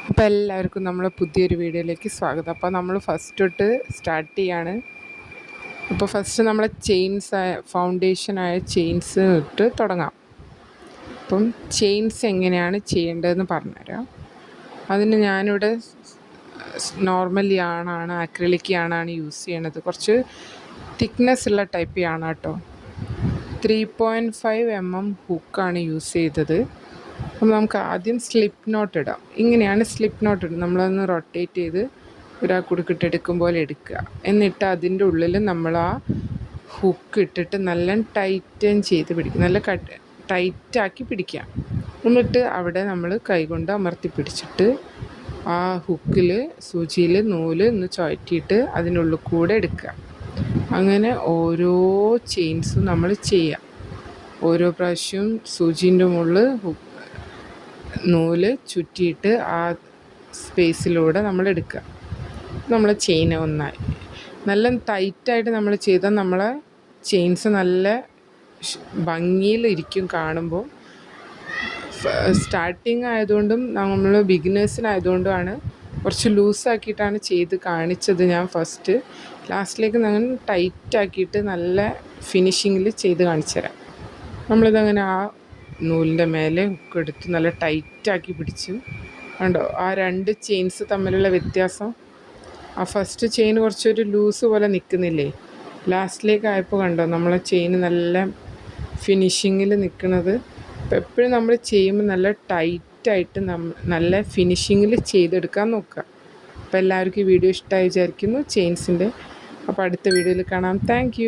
അപ്പോൾ എല്ലാവർക്കും നമ്മളെ പുതിയൊരു വീഡിയോയിലേക്ക് സ്വാഗതം. അപ്പോൾ നമ്മൾ ഫസ്റ്റ് തൊട്ട് സ്റ്റാർട്ട് ചെയ്യാണ്. അപ്പോൾ ഫസ്റ്റ് നമ്മളെ ഫൗണ്ടേഷനായ ചെയിൻസ് ഇട്ട് തുടങ്ങാം. അപ്പം ചെയിൻസ് എങ്ങനെയാണ് ചെയ്യേണ്ടതെന്ന് പറഞ്ഞുതരാം. അതിന് ഞാനിവിടെ നോർമൽ യാണാണ്, അക്രിലിക് യാണാണ് യൂസ് ചെയ്യണത്. കുറച്ച് തിക്നെസ് ഉള്ള ടൈപ്പ് യാണ് കേട്ടോ. 3.5 mm ഹുക്കാണ് യൂസ് ചെയ്തത്. അപ്പം നമുക്ക് ആദ്യം സ്ലിപ്പ് നോട്ട് ഇടാം. ഇങ്ങനെയാണ് സ്ലിപ്പ് നോട്ട് ഇടുന്നത്. നമ്മളതൊന്ന് റൊട്ടേറ്റ് ചെയ്ത് കുടുക്കിട്ടെടുക്കും പോലെ എടുക്കുക. എന്നിട്ട് അതിൻ്റെ ഉള്ളിൽ നമ്മൾ ആ ഹുക്ക് ഇട്ടിട്ട് നല്ല ടൈറ്റൻ ചെയ്ത് പിടിക്കുക, നല്ല ടൈറ്റാക്കി പിടിക്കുക. എന്നിട്ട് അവിടെ നമ്മൾ കൈകൊണ്ട് അമർത്തി പിടിച്ചിട്ട് ആ ഹുക്കിൽ സൂചിയിൽ നൂല് ഒന്ന് ചുഴറ്റിയിട്ട് അതിനുള്ളിൽ കൂടെ എടുക്കുക. അങ്ങനെ ഓരോ ചെയിൻസും നമ്മൾ ചെയ്യുക. ഓരോ പ്രാവശ്യം സൂചിൻ്റെ മുകളിൽ നൂല് ചുറ്റിയിട്ട് ആ സ്പേസിലൂടെ നമ്മൾ എടുക്കുക. നമ്മളെ ചെയിൻ ഒന്നായി നല്ല ടൈറ്റായിട്ട് നമ്മൾ ചെയ്താൽ നമ്മളെ ചെയിൻസ് നല്ല ഭംഗിയിലിരിക്കും കാണുമ്പോൾ. സ്റ്റാർട്ടിങ് ആയതുകൊണ്ടും നമ്മൾ ബിഗിനേഴ്സിനായതുകൊണ്ടുമാണ് കുറച്ച് ലൂസാക്കിയിട്ടാണ് ചെയ്ത് കാണിച്ചത് ഞാൻ ഫസ്റ്റ്. ലാസ്റ്റിലേക്ക് നമ്മൾ ടൈറ്റാക്കിയിട്ട് നല്ല ഫിനിഷിങ്ങിൽ ചെയ്ത് കാണിച്ചു തരാം. നമ്മളിതങ്ങനെ ആ നൂലിൻ്റെ മേലെ ഹുക്കെടുത്ത് നല്ല ടൈറ്റാക്കി പിടിച്ചു. കണ്ടോ ആ രണ്ട് ചെയിൻസ് തമ്മിലുള്ള വ്യത്യാസം? ആ ഫസ്റ്റ് ചെയിൻ കുറച്ചൊരു ലൂസ് പോലെ നിൽക്കുന്നില്ലേ, ലാസ്റ്റിലേക്ക് ആയപ്പോൾ കണ്ടോ നമ്മളെ ചെയിൻ നല്ല ഫിനിഷിങ്ങിൽ നിൽക്കുന്നത്. അപ്പോൾ എപ്പോഴും നമ്മൾ ചെയ്യുമ്പോൾ നല്ല ടൈറ്റായിട്ട് നല്ല ഫിനിഷിങ്ങിൽ ചെയ്തെടുക്കാൻ നോക്കുക. അപ്പോൾ എല്ലാവർക്കും ഈ വീഡിയോ ഇഷ്ടമായി വിചാരിക്കുന്നു ചെയിൻസിൻ്റെ. അപ്പോൾ അടുത്ത വീഡിയോയിൽ കാണാം. താങ്ക്